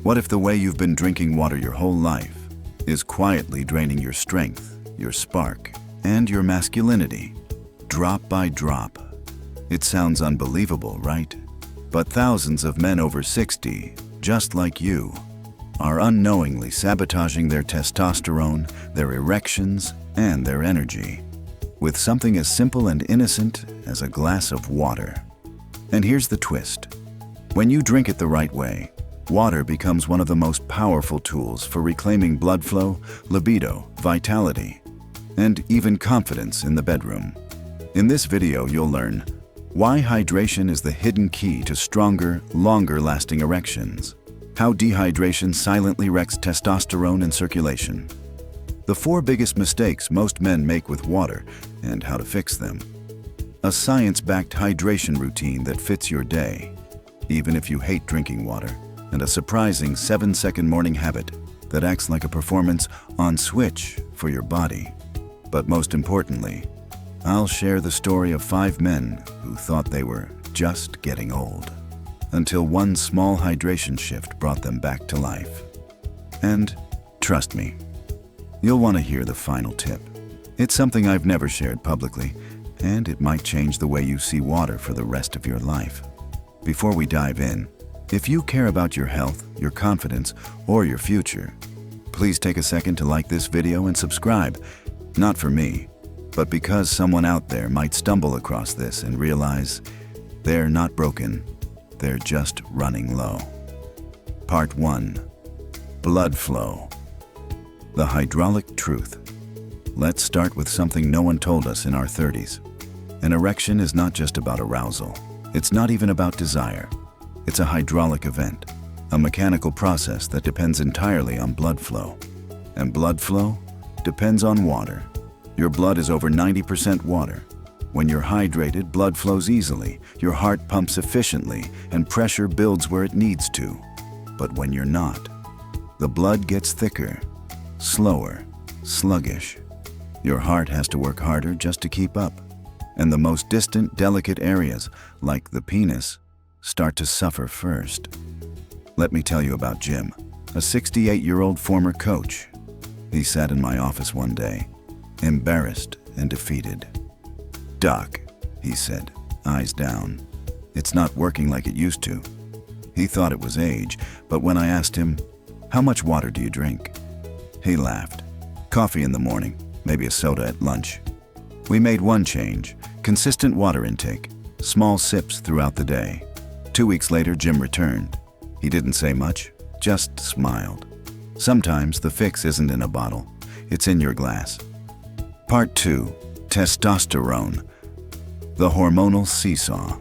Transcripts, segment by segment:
What if the way you've been drinking water your whole life is quietly draining your strength, your spark, and your masculinity, drop by drop? It sounds unbelievable, right? But thousands of men over 60, just like you, are unknowingly sabotaging their testosterone, their erections, and their energy with something as simple and innocent as a glass of water. And here's the twist. When you drink it the right way, water becomes one of the most powerful tools for reclaiming blood flow, libido, vitality, and even confidence in the bedroom. In this video, you'll learn why hydration is the hidden key to stronger, longer-lasting erections, how dehydration silently wrecks testosterone and circulation, the 4 biggest mistakes most men make with water and how to fix them, a science-backed hydration routine that fits your day, even if you hate drinking water, and a surprising 7-second morning habit that acts like a performance on switch for your body. But most importantly, I'll share the story of 5 men who thought they were just getting old, until one small hydration shift brought them back to life. And trust me, you'll want to hear the final tip. It's something I've never shared publicly, and it might change the way you see water for the rest of your life. Before we dive in, if you care about your health, your confidence, or your future, please take a second to like this video and subscribe. Not for me, but because someone out there might stumble across this and realize they're not broken, they're just running low. Part 1. Blood flow. The hydraulic truth. Let's start with something no one told us in our 30s. An erection is not just about arousal. It's not even about desire. It's a hydraulic event, a mechanical process that depends entirely on blood flow. And blood flow depends on water. Your blood is over 90% water. When you're hydrated, blood flows easily, your heart pumps efficiently, and pressure builds where it needs to. But when you're not, the blood gets thicker, slower, sluggish. Your heart has to work harder just to keep up. And the most distant, delicate areas, like the penis, start to suffer first. Let me tell you about Jim, a 68-year-old former coach. He sat in my office one day, embarrassed and defeated. "Doc," he said, eyes down, "it's not working like it used to." He thought it was age, but when I asked him, "How much water do you drink?" he laughed. "Coffee in the morning, maybe a soda at lunch." We made one change: consistent water intake, small sips throughout the day. 2 weeks later, Jim returned. He didn't say much, just smiled. Sometimes the fix isn't in a bottle, it's in your glass. Part 2. Testosterone. The hormonal seesaw.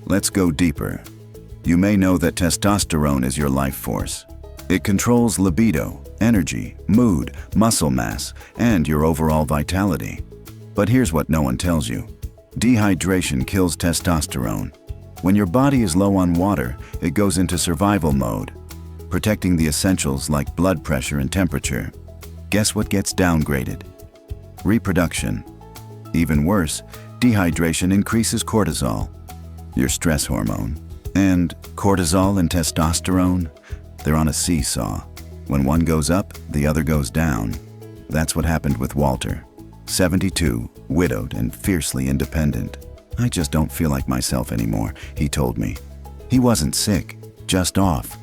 Let's go deeper. You may know that testosterone is your life force. It controls libido, energy, mood, muscle mass, and your overall vitality. But here's what no one tells you. Dehydration kills testosterone. When your body is low on water, it goes into survival mode, protecting the essentials like blood pressure and temperature. Guess what gets downgraded? Reproduction. Even worse, dehydration increases cortisol, your stress hormone. And cortisol and testosterone, they're on a seesaw. When one goes up, the other goes down. That's what happened with Walter, 72, widowed and fiercely independent. "I just don't feel like myself anymore," he told me. He wasn't sick, just off.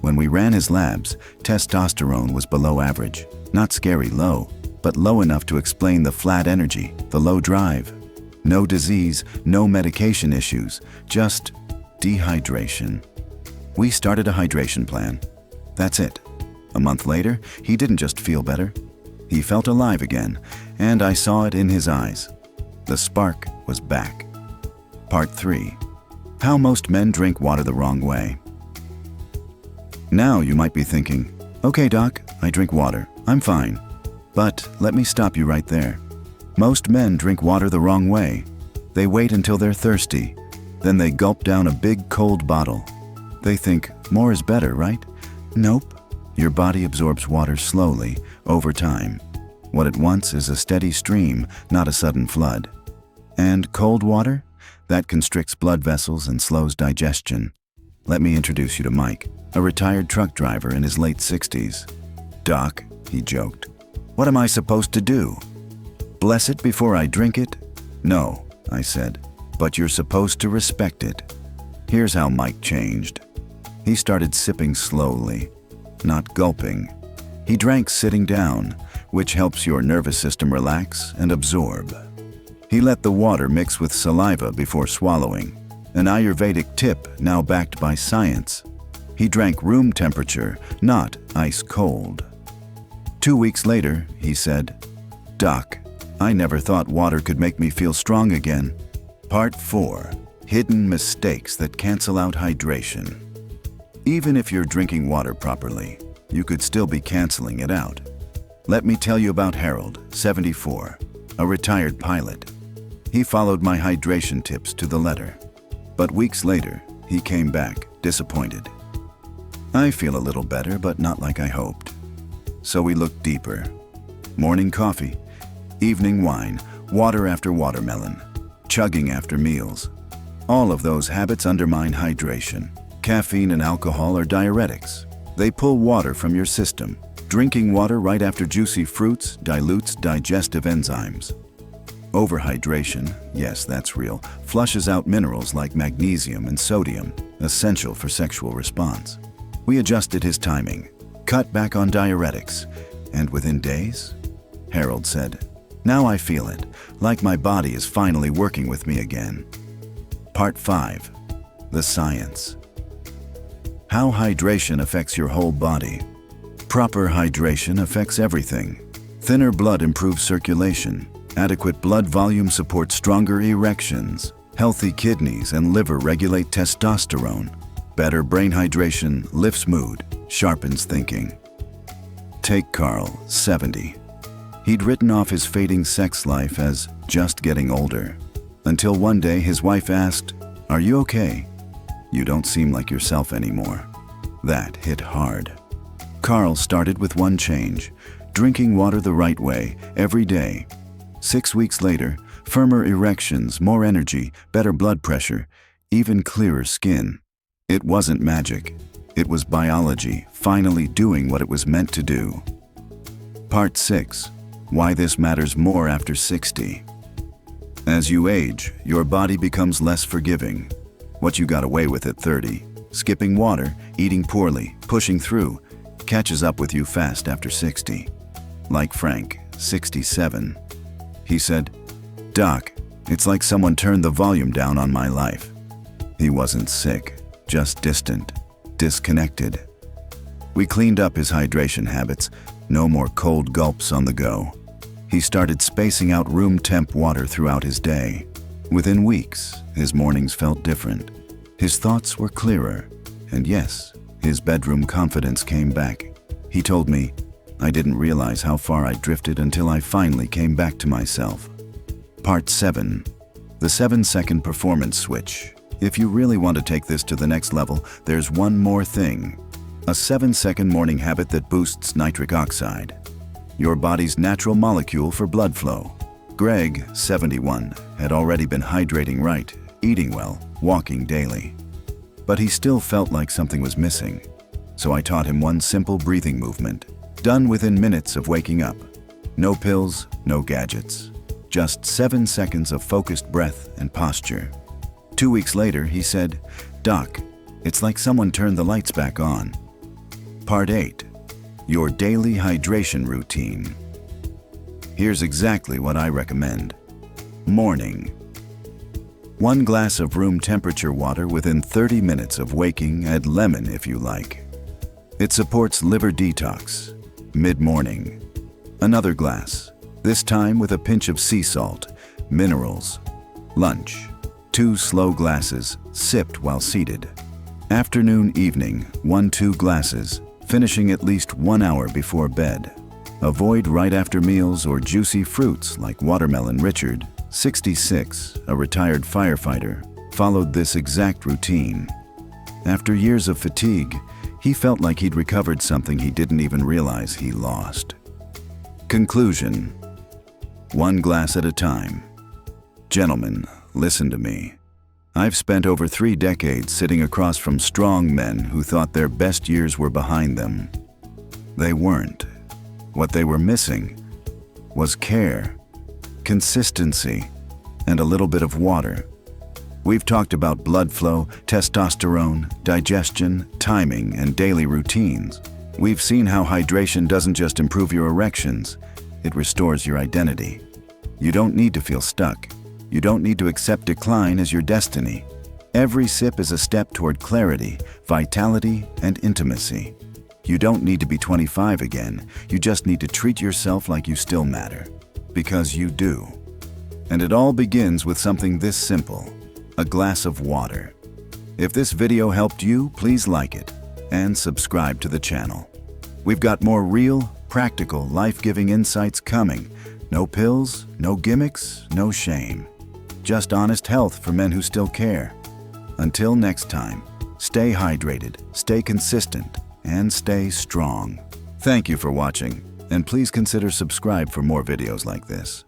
When we ran his labs, testosterone was below average. Not scary low, but low enough to explain the flat energy, the low drive. No disease, no medication issues, just dehydration. We started a hydration plan. That's it. A month later, he didn't just feel better. He felt alive again, and I saw it in his eyes. The spark was back. Part 3. How most men drink water the wrong way. Now you might be thinking, "Okay, Doc, I drink water. I'm fine." But let me stop you right there. Most men drink water the wrong way. They wait until they're thirsty. Then they gulp down a big cold bottle. They think more is better, right? Nope. Your body absorbs water slowly, over time. What it wants is a steady stream, not a sudden flood. And cold water? That constricts blood vessels and slows digestion. Let me introduce you to Mike, a retired truck driver in his late 60s. "Doc," he joked, "what am I supposed to do? Bless it before I drink it?" "No," I said, "but you're supposed to respect it." Here's how Mike changed. He started sipping slowly, not gulping. He drank sitting down, which helps your nervous system relax and absorb. He let the water mix with saliva before swallowing, an Ayurvedic tip now backed by science. He drank room temperature, not ice cold. 2 weeks later, he said, "Doc, I never thought water could make me feel strong again." Part 4. Hidden mistakes that cancel out hydration. Even if you're drinking water properly, you could still be canceling it out. Let me tell you about Harold, 74, a retired pilot. He followed my hydration tips to the letter. But weeks later, he came back disappointed. "I feel a little better, but not like I hoped." So we looked deeper. Morning coffee, evening wine, water after watermelon, chugging after meals. All of those habits undermine hydration. Caffeine and alcohol are diuretics. They pull water from your system. Drinking water right after juicy fruits dilutes digestive enzymes. Overhydration, yes, that's real, flushes out minerals like magnesium and sodium, essential for sexual response. We adjusted his timing, cut back on diuretics, and within days, Harold said, "Now I feel it, like my body is finally working with me again." Part 5. The science. How hydration affects your whole body. Proper hydration affects everything. Thinner blood improves circulation. Adequate blood volume supports stronger erections. Healthy kidneys and liver regulate testosterone. Better brain hydration lifts mood, sharpens thinking. Take Carl, 70. He'd written off his fading sex life as just getting older, until one day his wife asked, "Are you okay? You don't seem like yourself anymore." That hit hard. Carl started with one change, drinking water the right way, every day. 6 weeks later, firmer erections, more energy, better blood pressure, even clearer skin. It wasn't magic. It was biology, finally doing what it was meant to do. Part 6. Why this matters more after 60. As you age, your body becomes less forgiving. What you got away with at 30, skipping water, eating poorly, pushing through, catches up with you fast after 60. Like Frank, 67. He said, "Doc, it's like someone turned the volume down on my life." He wasn't sick, just distant, disconnected. We cleaned up his hydration habits, no more cold gulps on the go. He started spacing out room temp water throughout his day. Within weeks, his mornings felt different. His thoughts were clearer, and yes, his bedroom confidence came back. He told me, "I didn't realize how far I drifted until I finally came back to myself." Part 7. The 7-second performance switch. If you really want to take this to the next level, there's one more thing. A 7-second morning habit that boosts nitric oxide, your body's natural molecule for blood flow. Greg, 71, had already been hydrating right, eating well, walking daily. But he still felt like something was missing. So I taught him one simple breathing movement, done within minutes of waking up. No pills, no gadgets. Just 7 seconds of focused breath and posture. 2 weeks later, he said, "Doc, it's like someone turned the lights back on." Part 8. Your daily hydration routine. Here's exactly what I recommend. Morning. 1 glass of room temperature water within 30 minutes of waking, add lemon if you like. It supports liver detox. Mid-morning. Another glass, this time with a pinch of sea salt, minerals. Lunch. 2 slow glasses, sipped while seated. Afternoon, evening, 1-2 glasses, finishing at least 1 hour before bed. Avoid right after meals or juicy fruits like watermelon. Richard, 66, a retired firefighter, followed this exact routine. After years of fatigue, he felt like he'd recovered something he didn't even realize he lost. Conclusion. 1 glass at a time. Gentlemen, listen to me. I've spent over 3 decades sitting across from strong men who thought their best years were behind them. They weren't. What they were missing was care, consistency, and a little bit of water. We've talked about blood flow, testosterone, digestion, timing, and daily routines. We've seen how hydration doesn't just improve your erections, it restores your identity. You don't need to feel stuck. You don't need to accept decline as your destiny. Every sip is a step toward clarity, vitality, and intimacy. You don't need to be 25 again. You just need to treat yourself like you still matter. Because you do. And it all begins with something this simple: a glass of water. If this video helped you, please like it and subscribe to the channel. We've got more real, practical, life-giving insights coming. No pills, no gimmicks, no shame. Just honest health for men who still care. Until next time, stay hydrated, stay consistent, and stay strong. Thank you for watching, and please consider subscribe for more videos like this.